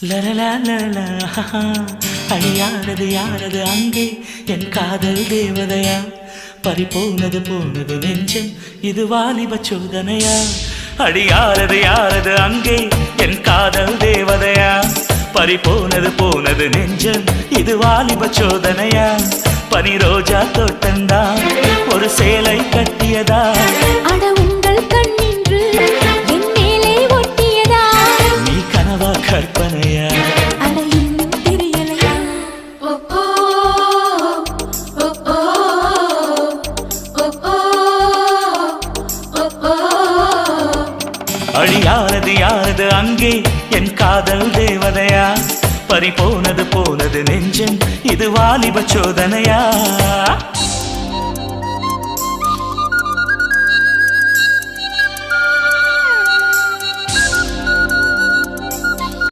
லலலா லலலா அடியாரது யாரது அங்கே என் காதல் தேவதையா பறிபோனது போனது நெஞ்சம் இது வாலிப சோதனையா அடியாரது யாரது அங்கே என் காதல் தேவதையா பறிபோனது போனது நெஞ்சம் இது வாலிப சோதனையா பனி ரோஜா தோட்டந்தா ஒரு சேலை கட்டியதா அட உங்கள் கண்ணின்று என் மேலே ஒட்டியதா நீ கனவா கற்பனையா அட இன்னும் தெரியலையா அடியாரது யாரது அங்கே என் காதல் தேவதையா பறிபோனது போனது நெஞ்சம் இது வாலிப சோதனையா